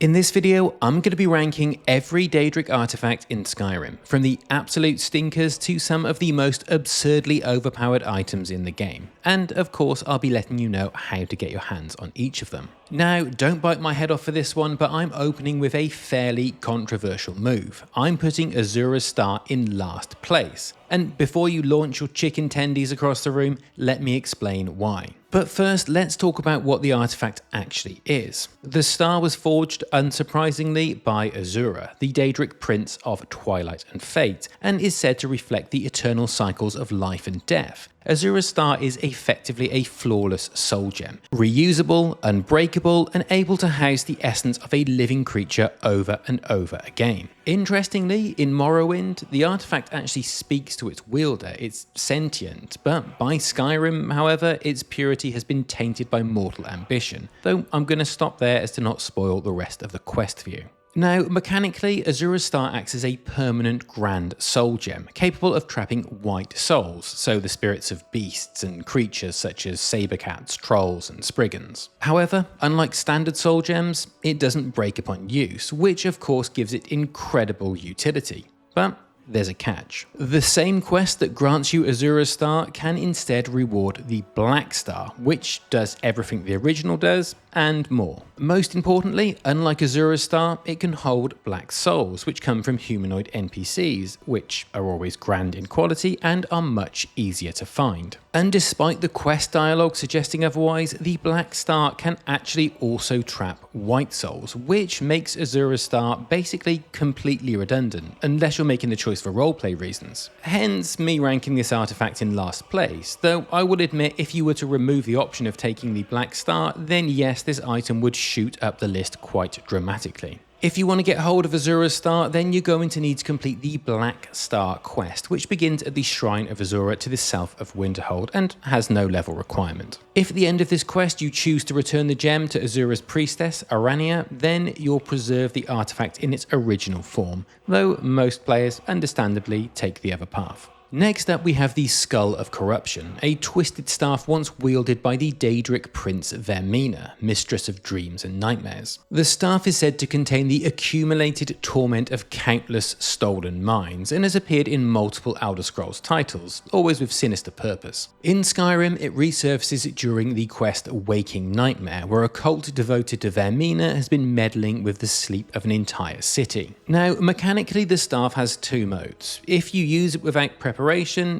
In this video, I'm going to be ranking every Daedric artifact in Skyrim, from the absolute stinkers to some of the most absurdly overpowered items in the game. And of course, I'll be letting you know how to get your hands on each of them. Now, don't bite my head off for this one, but I'm opening with a fairly controversial move. I'm putting Azura's Star in last place. And before you launch your chicken tendies across the room, let me explain why. But first, let's talk about what the artifact actually is. The star was forged, unsurprisingly, by Azura, the Daedric Prince of Twilight and Fate, and is said to reflect the eternal cycles of life and death. Azura's Star is effectively a flawless soul gem, reusable, unbreakable, and able to house the essence of a living creature over and over again. Interestingly, in Morrowind, the artifact actually speaks to its wielder, it's sentient, but by Skyrim, however, its purity has been tainted by mortal ambition, though I'm going to stop there as to not spoil the rest of the quest for you. Now, mechanically, Azura's Star acts as a permanent grand soul gem, capable of trapping white souls, so the spirits of beasts and creatures such as sabercats, trolls, and spriggans. However, unlike standard soul gems, it doesn't break upon use, which of course gives it incredible utility. But there's a catch. The same quest that grants you Azura's Star can instead reward the Black Star, which does everything the original does, and more. Most importantly, unlike Azura's Star, it can hold black souls, which come from humanoid NPCs, which are always grand in quality and are much easier to find. And despite the quest dialogue suggesting otherwise, the Black Star can actually also trap white souls, which makes Azura's Star basically completely redundant, unless you're making the choice for roleplay reasons. Hence me ranking this artifact in last place, though I would admit if you were to remove the option of taking the Black Star, then yes, this item would shoot up the list quite dramatically. If you want to get hold of Azura's Star, then you're going to need to complete the Black Star quest, which begins at the Shrine of Azura to the south of Winterhold and has no level requirement. If at the end of this quest you choose to return the gem to Azura's priestess, Arania, then you'll preserve the artifact in its original form, though most players understandably take the other path. Next up we have the Skull of Corruption, a twisted staff once wielded by the Daedric Prince Vermina, mistress of dreams and nightmares. The staff is said to contain the accumulated torment of countless stolen minds, and has appeared in multiple Elder Scrolls titles, always with sinister purpose. In Skyrim, it resurfaces during the quest Waking Nightmare, where a cult devoted to Vermina has been meddling with the sleep of an entire city. Now, mechanically the staff has two modes. If you use it without preparation,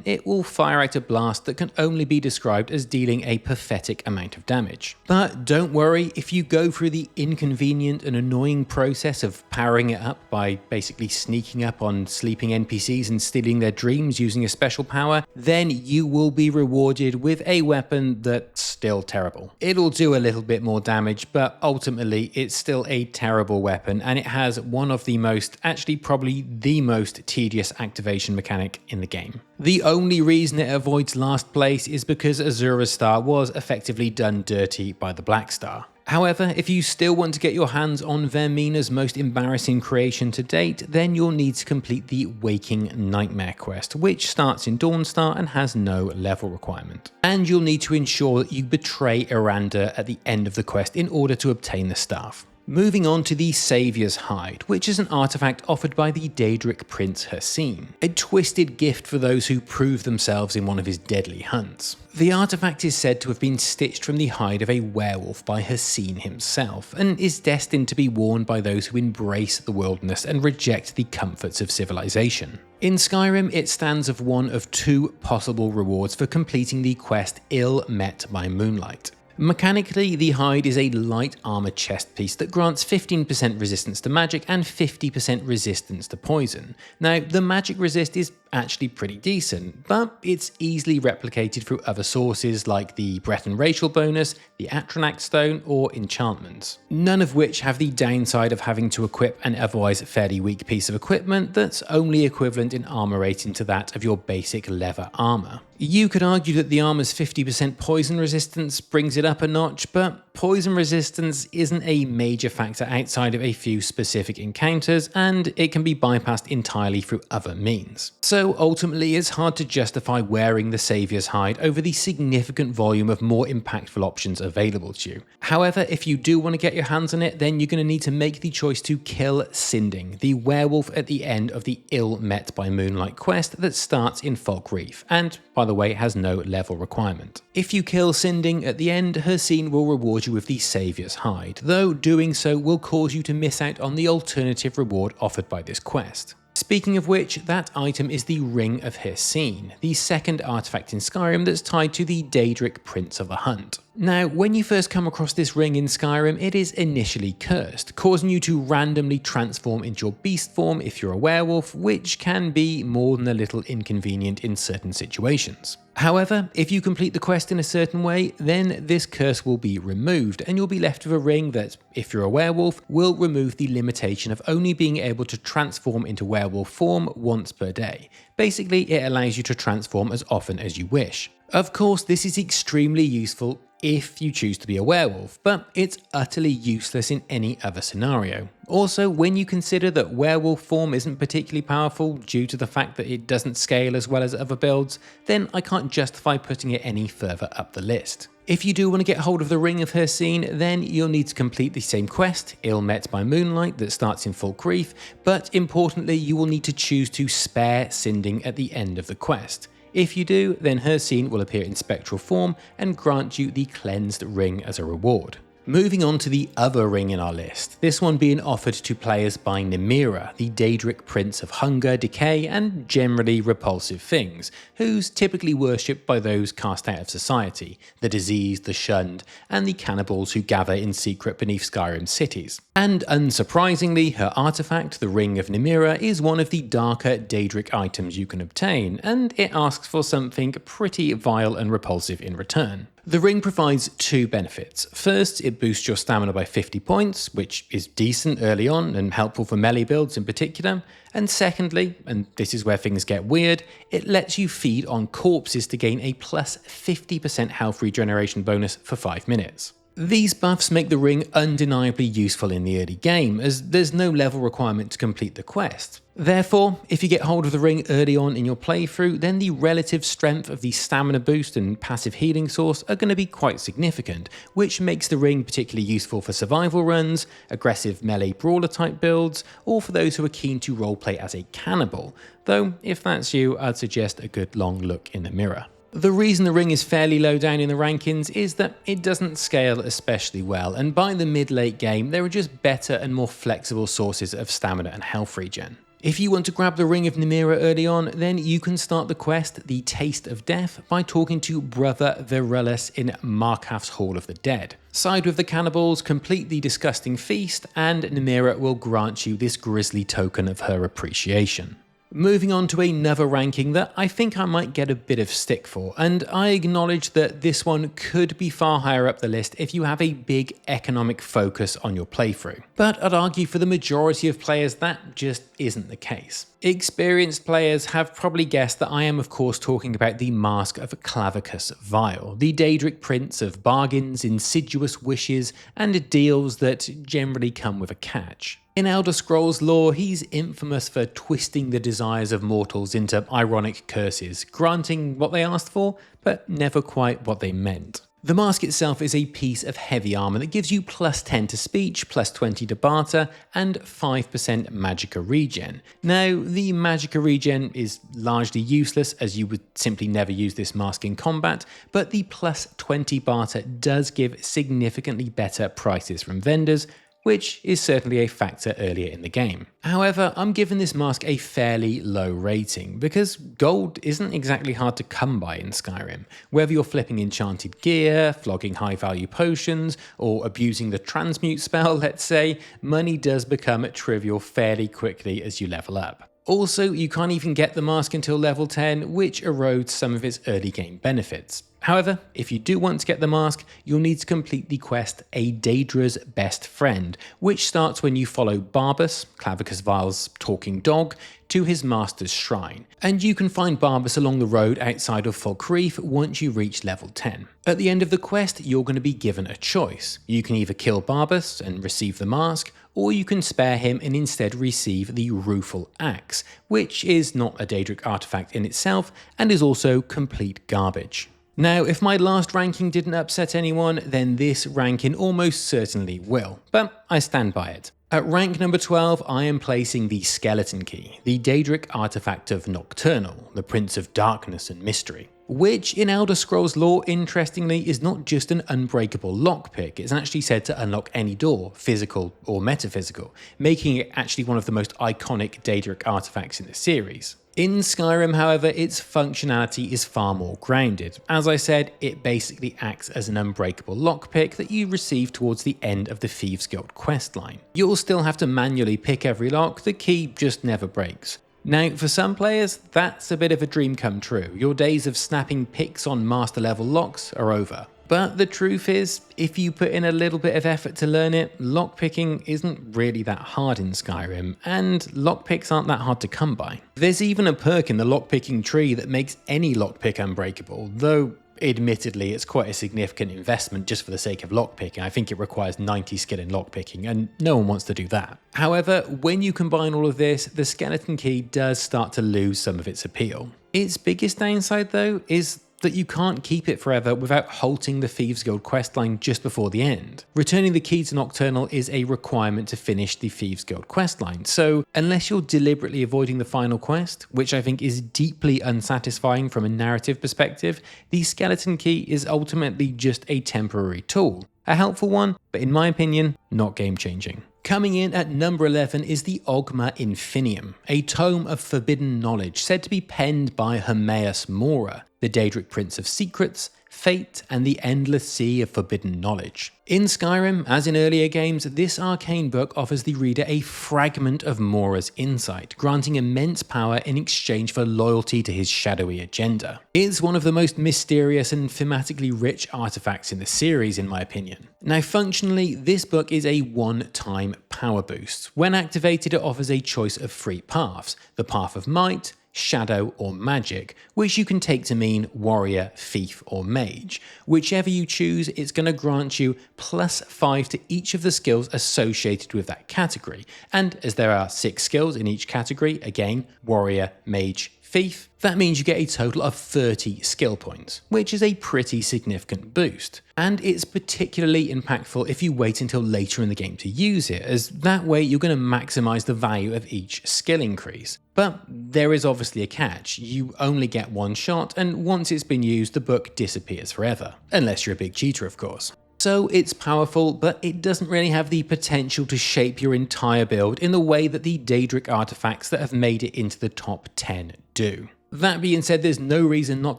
it will fire out a blast that can only be described as dealing a pathetic amount of damage. But don't worry, if you go through the inconvenient and annoying process of powering it up by basically sneaking up on sleeping NPCs and stealing their dreams using a special power, then you will be rewarded with a weapon that's still terrible. It'll do a little bit more damage, but ultimately it's still a terrible weapon, and it has one of the most, actually probably the most tedious activation mechanic in the game. The only reason it avoids last place is because Azura's Star was effectively done dirty by the Black Star. However, if you still want to get your hands on Vermina's most embarrassing creation to date, then you'll need to complete the Waking Nightmare quest, which starts in Dawnstar and has no level requirement. And you'll need to ensure that you betray Eranda at the end of the quest in order to obtain the staff. Moving on to the Saviour's Hide, which is an artifact offered by the Daedric Prince Hircine, a twisted gift for those who prove themselves in one of his deadly hunts. The artifact is said to have been stitched from the hide of a werewolf by Hircine himself, and is destined to be worn by those who embrace the wilderness and reject the comforts of civilization. In Skyrim, it stands as one of two possible rewards for completing the quest Ill Met by Moonlight. Mechanically, the hide is a light armor chest piece that grants 15% resistance to magic and 50% resistance to poison. Now, the magic resist is actually pretty decent, but it's easily replicated through other sources like the Breath and Racial bonus, the Atronach Stone, or enchantments, none of which have the downside of having to equip an otherwise fairly weak piece of equipment that's only equivalent in armor rating to that of your basic leather armor. You could argue that the armor's 50% poison resistance brings it up a notch, but poison resistance isn't a major factor outside of a few specific encounters, and it can be bypassed entirely through other means. So ultimately, it's hard to justify wearing the Saviour's Hide over the significant volume of more impactful options available to you. However, if you do want to get your hands on it, then you're going to need to make the choice to kill Sinding, the werewolf at the end of the Ill Met by Moonlight quest that starts in Falkreath, and by the way, has no level requirement. If you kill Sinding at the end, her scene will reward you with the Saviour's Hide, though doing so will cause you to miss out on the alternative reward offered by this quest. Speaking of which, that item is the Ring of Hircine, the second artifact in Skyrim that's tied to the Daedric Prince of the Hunt. Now, when you first come across this ring in Skyrim, it is initially cursed, causing you to randomly transform into your beast form if you're a werewolf, which can be more than a little inconvenient in certain situations. However, if you complete the quest in a certain way, then this curse will be removed, and you'll be left with a ring that, if you're a werewolf, will remove the limitation of only being able to transform into werewolf form once per day. Basically, it allows you to transform as often as you wish. Of course, this is extremely useful if you choose to be a werewolf, but it's utterly useless in any other scenario. Also, when you consider that werewolf form isn't particularly powerful due to the fact that it doesn't scale as well as other builds, then I can't justify putting it any further up the list. If you do want to get hold of the Ring of Hircine, then you'll need to complete the same quest, Ill Met by Moonlight, that starts in Falkreath, but importantly you will need to choose to spare Sinding at the end of the quest. If you do, then Hircine will appear in spectral form and grant you the Cleansed Ring as a reward. Moving on to the other ring in our list, this one being offered to players by Nimira, the Daedric Prince of Hunger, Decay, and generally repulsive things, who's typically worshipped by those cast out of society, the diseased, the shunned, and the cannibals who gather in secret beneath Skyrim cities. And unsurprisingly, her artifact, the Ring of Nimira, is one of the darker Daedric items you can obtain, and it asks for something pretty vile and repulsive in return. The ring provides two benefits. First, it boosts your stamina by 50 points, which is decent early on and helpful for melee builds in particular. And secondly, and this is where things get weird, it lets you feed on corpses to gain a plus 50% health regeneration bonus for 5 minutes. These buffs make the ring undeniably useful in the early game, as there's no level requirement to complete the quest. Therefore, if you get hold of the ring early on in your playthrough, then the relative strength of the stamina boost and passive healing source are going to be quite significant, which makes the ring particularly useful for survival runs, aggressive melee brawler type builds, or for those who are keen to roleplay as a cannibal, though if that's you, I'd suggest a good long look in the mirror. The reason the ring is fairly low down in the rankings is that it doesn't scale especially well, and by the mid-late game there are just better and more flexible sources of stamina and health regen. If you want to grab the Ring of Nimira early on, then you can start the quest, The Taste of Death, by talking to Brother Virulus in Markath's Hall of the Dead. Side with the cannibals, complete the disgusting feast, and Nimira will grant you this grisly token of her appreciation. Moving on to another ranking that I think I might get a bit of stick for, and I acknowledge that this one could be far higher up the list if you have a big economic focus on your playthrough. But I'd argue for the majority of players that just isn't the case. Experienced players have probably guessed that I am of course talking about the Mask of Clavicus Vile, the Daedric Prince of bargains, insidious wishes, and deals that generally come with a catch. In Elder Scrolls lore, he's infamous for twisting the desires of mortals into ironic curses, granting what they asked for, but never quite what they meant. The mask itself is a piece of heavy armor that gives you plus 10 to speech, plus 20 to barter, and 5% magicka regen. Now, the magicka regen is largely useless as you would simply never use this mask in combat, but the plus 20 barter does give significantly better prices from vendors, which is certainly a factor earlier in the game. However, I'm giving this mask a fairly low rating, because gold isn't exactly hard to come by in Skyrim. Whether you're flipping enchanted gear, flogging high value potions, or abusing the transmute spell, let's say, money does become trivial fairly quickly as you level up. Also, you can't even get the mask until level 10, which erodes some of its early game benefits. However, if you do want to get the mask, you'll need to complete the quest A Daedra's Best Friend, which starts when you follow Barbas, Clavicus Vile's talking dog, to his master's shrine, and you can find Barbas along the road outside of Falkreath once you reach level 10. At the end of the quest, you're going to be given a choice. You can either kill Barbas and receive the mask, or you can spare him and instead receive the Rueful Axe, which is not a Daedric artifact in itself and is also complete garbage. Now, if my last ranking didn't upset anyone, then this ranking almost certainly will, but I stand by it. At rank number 12, I am placing the Skeleton Key, the Daedric artifact of Nocturnal, the Prince of Darkness and Mystery, which in Elder Scrolls lore, interestingly, is not just an unbreakable lockpick, it's actually said to unlock any door, physical or metaphysical, making it actually one of the most iconic Daedric artifacts in the series. In Skyrim, however, its functionality is far more grounded. As I said, it basically acts as an unbreakable lockpick that you receive towards the end of the Thieves Guild questline. You'll still have to manually pick every lock, the key just never breaks. Now, for some players, that's a bit of a dream come true. Your days of snapping picks on master level locks are over. But the truth is, if you put in a little bit of effort to learn it, lockpicking isn't really that hard in Skyrim, and lockpicks aren't that hard to come by. There's even a perk in the lockpicking tree that makes any lockpick unbreakable, though admittedly it's quite a significant investment just for the sake of lockpicking. I think it requires 90 skill in lockpicking, and no one wants to do that. However, when you combine all of this, the Skeleton Key does start to lose some of its appeal. Its biggest downside though is that you can't keep it forever without halting the Thieves Guild questline just before the end. Returning the key to Nocturnal is a requirement to finish the Thieves Guild questline, so unless you're deliberately avoiding the final quest, which I think is deeply unsatisfying from a narrative perspective, the Skeleton Key is ultimately just a temporary tool. A helpful one, but in my opinion, not game-changing. Coming in at number 11 is the Ogma Infinium, a tome of forbidden knowledge said to be penned by Hermaeus Mora, the Daedric Prince of Secrets, Fate, and the Endless Sea of Forbidden Knowledge. In Skyrim, as in earlier games, this arcane book offers the reader a fragment of Mora's insight, granting immense power in exchange for loyalty to his shadowy agenda. It's one of the most mysterious and thematically rich artifacts in the series, in my opinion. Now, functionally, this book is a one-time power boost. When activated, it offers a choice of 3 paths: the Path of Might, Shadow, or Magic, which you can take to mean Warrior, Thief, or Mage. Whichever you choose, it's going to grant you +5 to each of the skills associated with that category. And as there are 6 skills in each category, again, Warrior, Mage, Thief, that means you get a total of 30 skill points, which is a pretty significant boost. And it's particularly impactful if you wait until later in the game to use it, as that way you're going to maximize the value of each skill increase. But there is obviously a catch. You only get one shot, and once it's been used, the book disappears forever. Unless you're a big cheater, of course. So it's powerful, but it doesn't really have the potential to shape your entire build in the way that the Daedric artifacts that have made it into the top 10 do. That being said, there's no reason not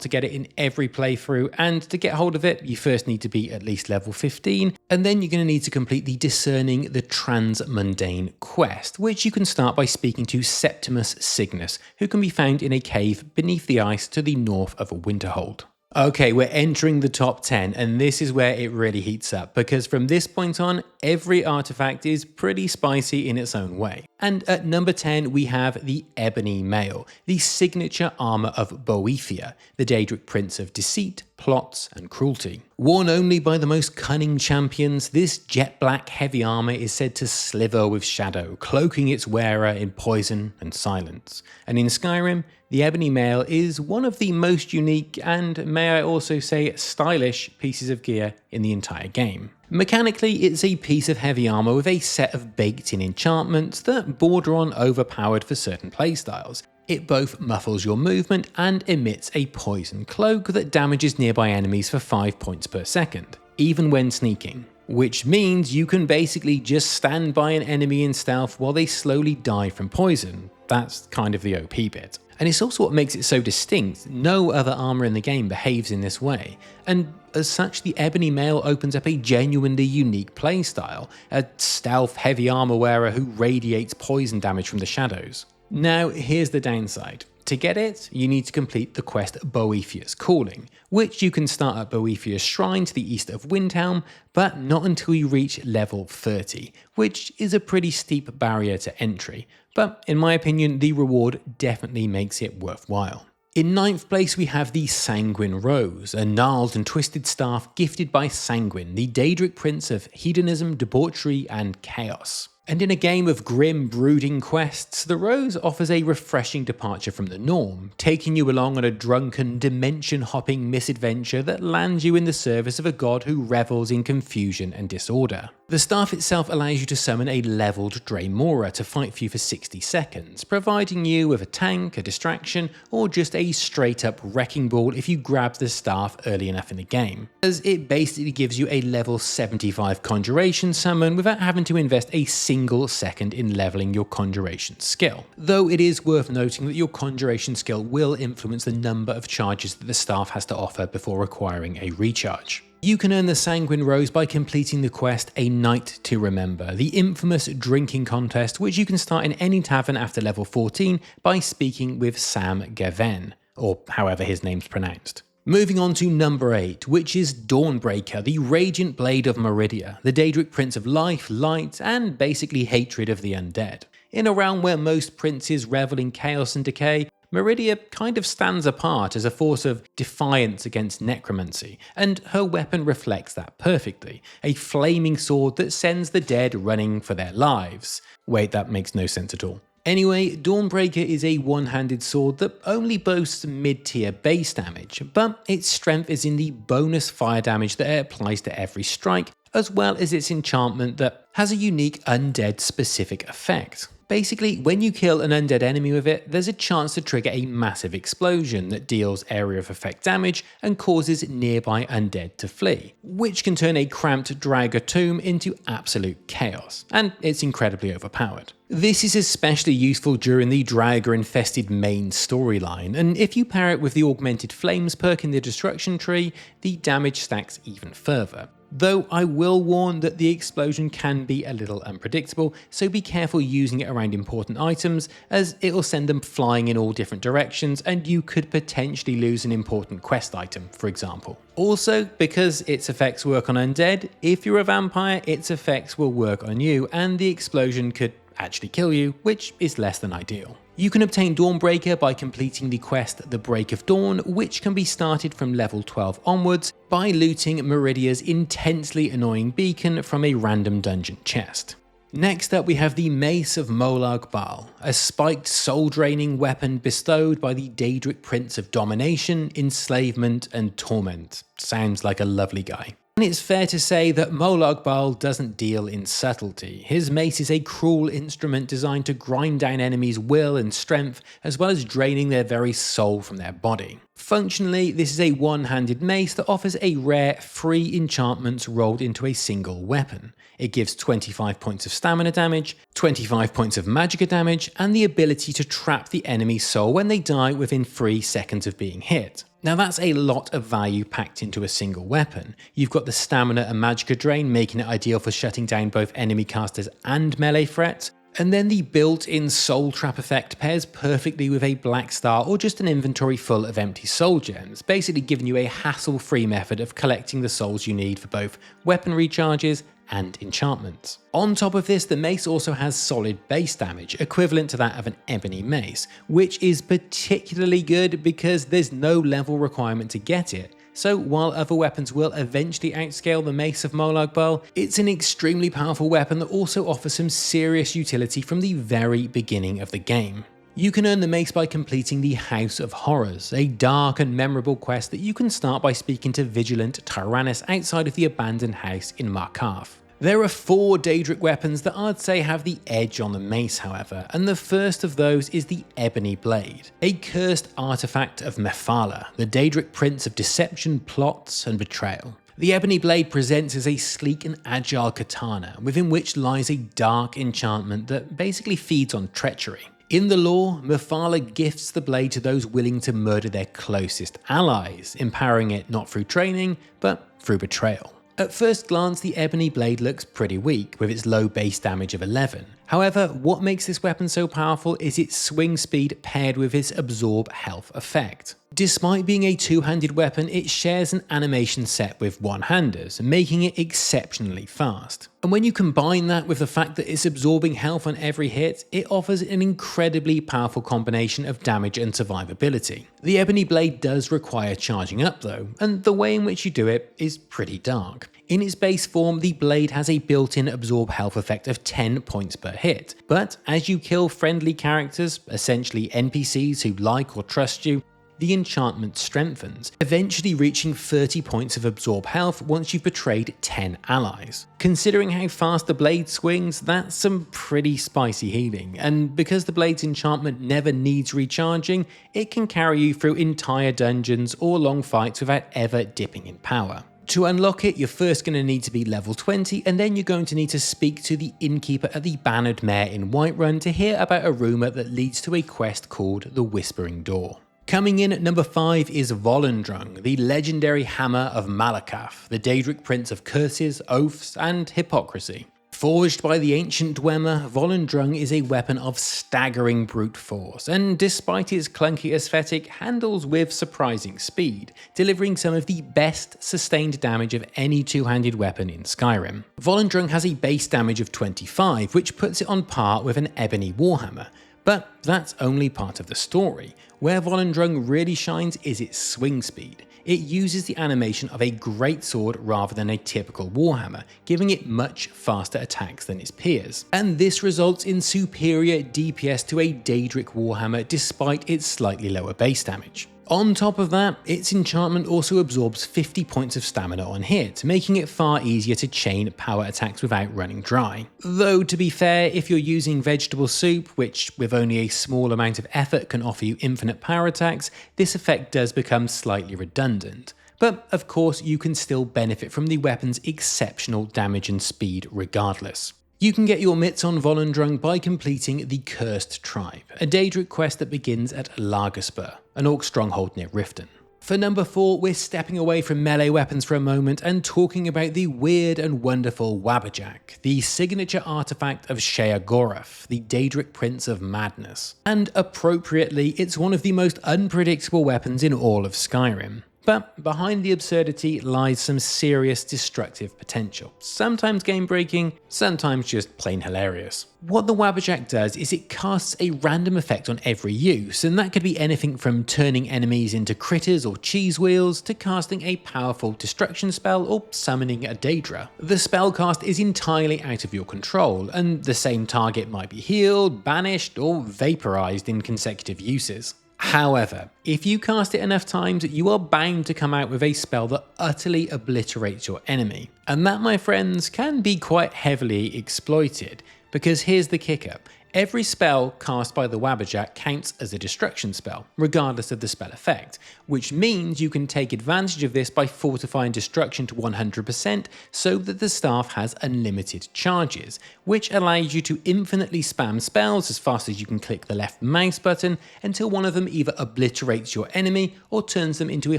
to get it in every playthrough, and to get hold of it, you first need to be at least level 15, and then you're going to need to complete the Discerning the Transmundane quest, which you can start by speaking to Septimus Cygnus, who can be found in a cave beneath the ice to the north of Winterhold. Okay, we're entering the top 10, and this is where it really heats up, because from this point on, every artifact is pretty spicy in its own way. And at number 10, we have the Ebony Mail, the signature armor of Boethia, the Daedric Prince of Deceit, Plots, and Cruelty. Worn only by the most cunning champions, this jet black heavy armor is said to slither with shadow, cloaking its wearer in poison and silence. And in Skyrim, the Ebony Mail is one of the most unique and, may I also say, stylish pieces of gear in the entire game. Mechanically, it's a piece of heavy armor with a set of baked-in enchantments that border on overpowered for certain playstyles. It both muffles your movement and emits a poison cloak that damages nearby enemies for 5 points per second, even when sneaking. Which means you can basically just stand by an enemy in stealth while they slowly die from poison. That's kind of the OP bit. And it's also what makes it so distinct. No other armor in the game behaves in this way, and as such the Ebony Mail opens up a genuinely unique playstyle, a stealth heavy armor wearer who radiates poison damage from the shadows. Now here's the downside. To get it, you need to complete the quest Boethiah's Calling, which you can start at Boethiah's Shrine to the east of Windhelm, but not until you reach level 30, which is a pretty steep barrier to entry, but in my opinion the reward definitely makes it worthwhile. In 9th place we have the Sanguine Rose, a gnarled and twisted staff gifted by Sanguine, the Daedric Prince of Hedonism, Debauchery and Chaos. And in a game of grim, brooding quests, the Rose offers a refreshing departure from the norm, taking you along on a drunken, dimension-hopping misadventure that lands you in the service of a god who revels in confusion and disorder. The staff itself allows you to summon a leveled Draymora to fight for you for 60 seconds, providing you with a tank, a distraction, or just a straight-up wrecking ball if you grab the staff early enough in the game, as it basically gives you a level 75 Conjuration summon without having to invest a single second in leveling your Conjuration skill. Though it is worth noting that your Conjuration skill will influence the number of charges that the staff has to offer before requiring a recharge. You can earn the Sanguine Rose by completing the quest A Night to Remember, the infamous drinking contest which you can start in any tavern after level 14 by speaking with Sam Gaven, or however his name's pronounced. Moving on to number 8, which is Dawnbreaker, the Radiant Blade of Meridia, the Daedric Prince of Life, Light, and basically hatred of the undead. In a realm where most princes revel in chaos and decay, Meridia kind of stands apart as a force of defiance against necromancy, and her weapon reflects that perfectly, a flaming sword that sends the dead running for their lives. Wait, that makes no sense at all. Anyway, Dawnbreaker is a one-handed sword that only boasts mid-tier base damage, but its strength is in the bonus fire damage that it applies to every strike, as well as its enchantment that has a unique undead-specific effect. Basically, when you kill an undead enemy with it, there's a chance to trigger a massive explosion that deals area of effect damage and causes nearby undead to flee, which can turn a cramped Draugr tomb into absolute chaos, and it's incredibly overpowered. This is especially useful during the Draugr-infested main storyline, and if you pair it with the Augmented Flames perk in the Destruction tree, the damage stacks even further. Though I will warn that the explosion can be a little unpredictable, so be careful using it around important items, as it'll send them flying in all different directions and you could potentially lose an important quest item, for example. Also, because its effects work on undead, if you're a vampire, its effects will work on you and the explosion could actually kill you, which is less than ideal. You can obtain Dawnbreaker by completing the quest The Break of Dawn, which can be started from level 12 onwards by looting Meridia's intensely annoying beacon from a random dungeon chest. Next up we have the Mace of Molag Bal, a spiked soul-draining weapon bestowed by the Daedric Prince of Domination, Enslavement and Torment. Sounds like a lovely guy. And it's fair to say that Molag Bal doesn't deal in subtlety. His mace is a cruel instrument designed to grind down enemies' will and strength, as well as draining their very soul from their body. Functionally, this is a one-handed mace that offers a rare, free enchantments rolled into a single weapon. It gives 25 points of stamina damage, 25 points of magicka damage, and the ability to trap the enemy's soul when they die within 3 seconds of being hit. Now that's a lot of value packed into a single weapon. You've got the stamina and magicka drain, making it ideal for shutting down both enemy casters and melee threats, and then the built-in soul trap effect pairs perfectly with a Black Star or just an inventory full of empty soul gems, basically giving you a hassle-free method of collecting the souls you need for both weapon recharges and enchantments. On top of this, the mace also has solid base damage, equivalent to that of an ebony mace, which is particularly good because there's no level requirement to get it. So while other weapons will eventually outscale the Mace of Molag Bal, it's an extremely powerful weapon that also offers some serious utility from the very beginning of the game. You can earn the mace by completing the House of Horrors, a dark and memorable quest that you can start by speaking to Vigilant Tyrannus outside of the abandoned house in Markarth. There are 4 Daedric weapons that I'd say have the edge on the mace, however, and the first of those is the Ebony Blade, a cursed artifact of Mephala, the Daedric Prince of Deception, Plots and Betrayal. The Ebony Blade presents as a sleek and agile katana, within which lies a dark enchantment that basically feeds on treachery. In the lore, Mephala gifts the blade to those willing to murder their closest allies, empowering it not through training, but through betrayal. At first glance, the Ebony Blade looks pretty weak, with its low base damage of 11. However, what makes this weapon so powerful is its swing speed paired with its absorb health effect. Despite being a two-handed weapon, it shares an animation set with one-handers, making it exceptionally fast. And when you combine that with the fact that it's absorbing health on every hit, it offers an incredibly powerful combination of damage and survivability. The ebony blade does require charging up though, and the way in which you do it is pretty dark. In its base form, the blade has a built-in absorb health effect of 10 points per hit, but as you kill friendly characters, essentially NPCs who like or trust you, the enchantment strengthens, eventually reaching 30 points of absorb health once you've betrayed 10 allies. Considering how fast the blade swings, that's some pretty spicy healing, and because the blade's enchantment never needs recharging, it can carry you through entire dungeons or long fights without ever dipping in power. To unlock it, you're first going to need to be level 20, and then you're going to need to speak to the innkeeper at the Bannered Mare in Whiterun to hear about a rumour that leads to a quest called the Whispering Door. Coming in at number 5 is Volendrung, the legendary Hammer of Malakath, the Daedric Prince of Curses, Oaths, and Hypocrisy. Forged by the ancient Dwemer, Volendrung is a weapon of staggering brute force, and despite its clunky aesthetic, handles with surprising speed, delivering some of the best sustained damage of any two-handed weapon in Skyrim. Volendrung has a base damage of 25, which puts it on par with an ebony warhammer. But that's only part of the story. Where Volendrung really shines is its swing speed. It uses the animation of a greatsword rather than a typical warhammer, giving it much faster attacks than its peers. And this results in superior DPS to a Daedric warhammer despite its slightly lower base damage. On top of that, its enchantment also absorbs 50 points of stamina on hit, making it far easier to chain power attacks without running dry. Though to be fair, if you're using vegetable soup, which with only a small amount of effort can offer you infinite power attacks, this effect does become slightly redundant. But of course you can still benefit from the weapon's exceptional damage and speed regardless. You can get your mitts on Volendrung by completing the Cursed Tribe, a Daedric quest that begins at Lagerspur, an orc stronghold near Riften. For number 4, we're stepping away from melee weapons for a moment and talking about the weird and wonderful Wabberjack, the signature artifact of Sheogorath, the Daedric Prince of Madness. And appropriately, it's one of the most unpredictable weapons in all of Skyrim. But behind the absurdity lies some serious destructive potential, sometimes game-breaking, sometimes just plain hilarious. What the Wabberjack does is it casts a random effect on every use, and that could be anything from turning enemies into critters or cheese wheels, to casting a powerful destruction spell or summoning a Daedra. The spell cast is entirely out of your control, and the same target might be healed, banished, or vaporized in consecutive uses. However, if you cast it enough times, you are bound to come out with a spell that utterly obliterates your enemy. And that, my friends, can be quite heavily exploited, because here's the kicker. Every spell cast by the Wabberjack counts as a destruction spell, regardless of the spell effect, which means you can take advantage of this by fortifying destruction to 100% so that the staff has unlimited charges, which allows you to infinitely spam spells as fast as you can click the left mouse button until one of them either obliterates your enemy or turns them into a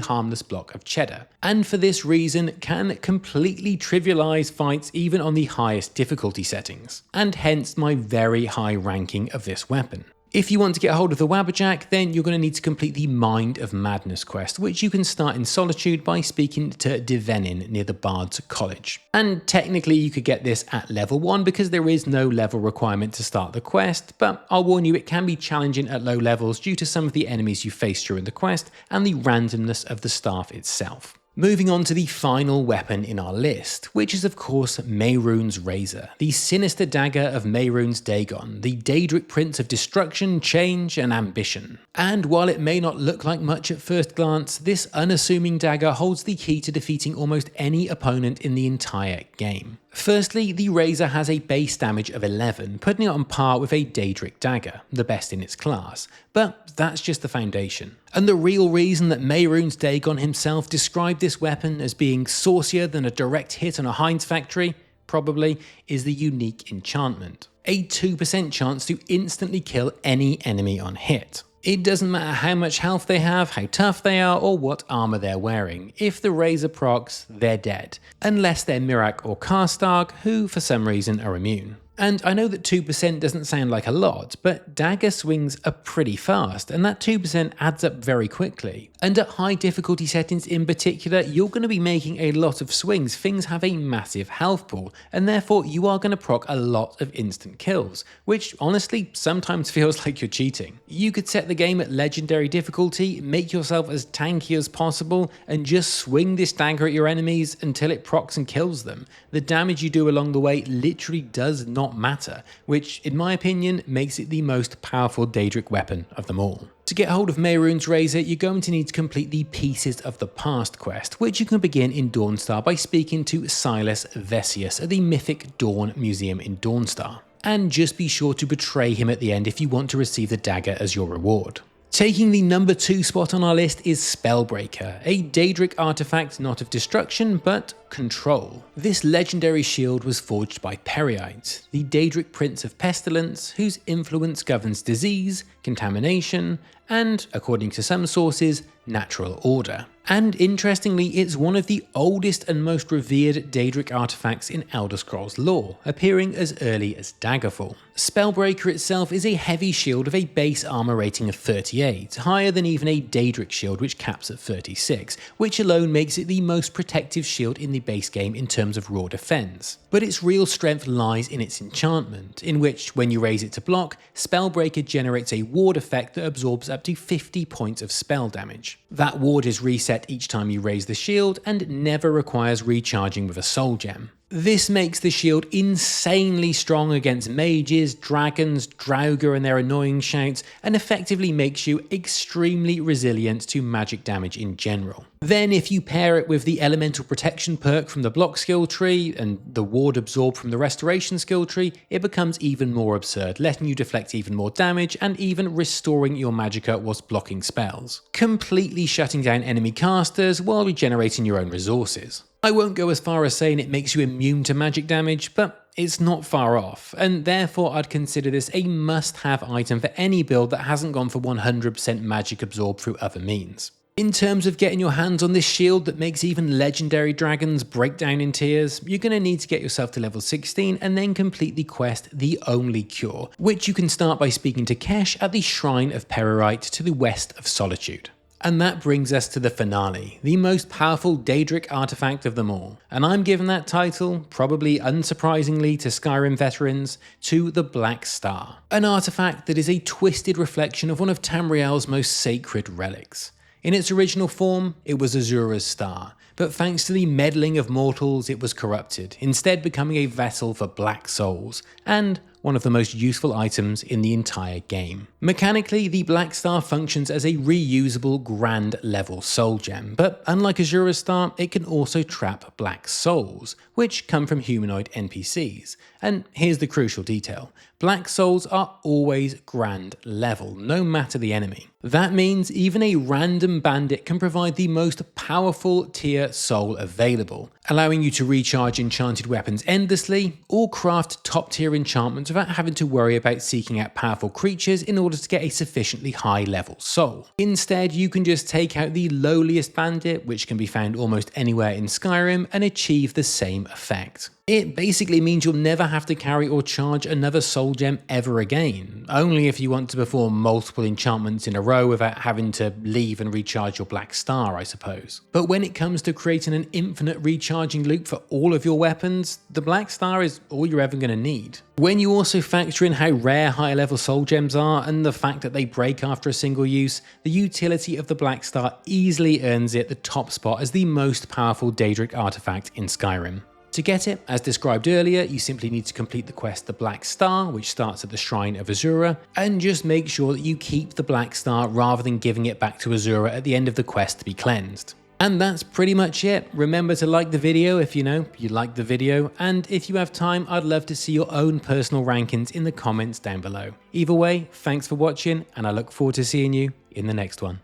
harmless block of cheddar. And for this reason can completely trivialize fights even on the highest difficulty settings, and hence my very high ranking of this weapon. If you want to get a hold of the Wabberjack, then you're going to need to complete the Mind of Madness quest, which you can start in Solitude by speaking to Devenin near the Bard's College. And technically you could get this at level 1 because there is no level requirement to start the quest, but I'll warn you it can be challenging at low levels due to some of the enemies you face during the quest and the randomness of the staff itself. Moving on to the final weapon in our list, which is of course Mehrunes Razor, the sinister dagger of Mehrunes Dagon, the Daedric Prince of Destruction, Change, and Ambition. And while it may not look like much at first glance, this unassuming dagger holds the key to defeating almost any opponent in the entire game. Firstly, the Razor has a base damage of 11, putting it on par with a Daedric dagger, the best in its class, but that's just the foundation. And the real reason that Mehrunes Dagon himself described this weapon as being saucier than a direct hit on a Heinz factory, probably, is the unique enchantment. A 2% chance to instantly kill any enemy on hit. It doesn't matter how much health they have, how tough they are, or what armor they're wearing. If the Razor procs, they're dead. Unless they're Mirak or Karstark, who for some reason are immune. And I know that 2% doesn't sound like a lot, but dagger swings are pretty fast, and that 2% adds up very quickly. And at high difficulty settings in particular, you're going to be making a lot of swings. Things have a massive health pool, and therefore you are going to proc a lot of instant kills, which honestly sometimes feels like you're cheating. You could set the game at legendary difficulty, make yourself as tanky as possible, and just swing this dagger at your enemies until it procs and kills them. The damage you do along the way literally does not matter, which in my opinion makes it the most powerful Daedric weapon of them all. To get hold of Mehrunes Razor, you're going to need to complete the Pieces of the Past quest, which you can begin in Dawnstar by speaking to Silas Vesius at the Mythic Dawn Museum in Dawnstar. And just be sure to betray him at the end if you want to receive the dagger as your reward. Taking the number 2 spot on our list is Spellbreaker, a Daedric artifact not of destruction but control. This legendary shield was forged by Periite, the Daedric Prince of Pestilence, whose influence governs disease, contamination, and, according to some sources, natural order. And interestingly, it's one of the oldest and most revered Daedric artifacts in Elder Scrolls lore, appearing as early as Daggerfall. Spellbreaker itself is a heavy shield of a base armor rating of 38, higher than even a Daedric shield which caps at 36, which alone makes it the most protective shield in the base game in terms of raw defense. But its real strength lies in its enchantment, in which, when you raise it to block, Spellbreaker generates a ward effect that absorbs up to 50 points of spell damage. That ward is reset each time you raise the shield and never requires recharging with a soul gem. This makes the shield insanely strong against mages, dragons, Draugr and their annoying shouts, and effectively makes you extremely resilient to magic damage in general. Then if you pair it with the elemental protection perk from the block skill tree and the ward absorb from the restoration skill tree, it becomes even more absurd, letting you deflect even more damage and even restoring your magicka whilst blocking spells, completely shutting down enemy casters while regenerating your own resources. I won't go as far as saying it makes you immune to magic damage, but it's not far off, and therefore I'd consider this a must-have item for any build that hasn't gone for 100% magic absorb through other means. In terms of getting your hands on this shield that makes even legendary dragons break down in tears, you're going to need to get yourself to level 16 and then complete the quest The Only Cure, which you can start by speaking to Kesh at the Shrine of Periite to the west of Solitude. And that brings us to the finale, the most powerful Daedric artifact of them all. And I'm giving that title, probably unsurprisingly to Skyrim veterans, to the Black Star. An artifact that is a twisted reflection of one of Tamriel's most sacred relics. In its original form, it was Azura's star, but thanks to the meddling of mortals, it was corrupted, instead becoming a vessel for black souls, and one of the most useful items in the entire game. Mechanically, the Black Star functions as a reusable Grand level soul gem, but unlike Azura's Star, it can also trap black souls, which come from humanoid NPCs. And here's the crucial detail. Black souls are always Grand level, no matter the enemy. That means even a random bandit can provide the most powerful tier soul available, allowing you to recharge enchanted weapons endlessly, or craft top tier enchantments without having to worry about seeking out powerful creatures in order to get a sufficiently high level soul. Instead, you can just take out the lowliest bandit, which can be found almost anywhere in Skyrim, and achieve the same effect. It basically means you'll never have to carry or charge another soul gem ever again, only if you want to perform multiple enchantments in a row without having to leave and recharge your Black Star, I suppose. But when it comes to creating an infinite recharging loop for all of your weapons, the Black Star is all you're ever going to need. When you also factor in how rare higher level soul gems are and the fact that they break after a single use, the utility of the Black Star easily earns it the top spot as the most powerful Daedric artifact in Skyrim. To get it, as described earlier, you simply need to complete the quest The Black Star, which starts at the Shrine of Azura, and just make sure that you keep the Black Star rather than giving it back to Azura at the end of the quest to be cleansed. And that's pretty much it. Remember to like the video if you liked the video, and if you have time, I'd love to see your own personal rankings in the comments down below. Either way, thanks for watching, and I look forward to seeing you in the next one.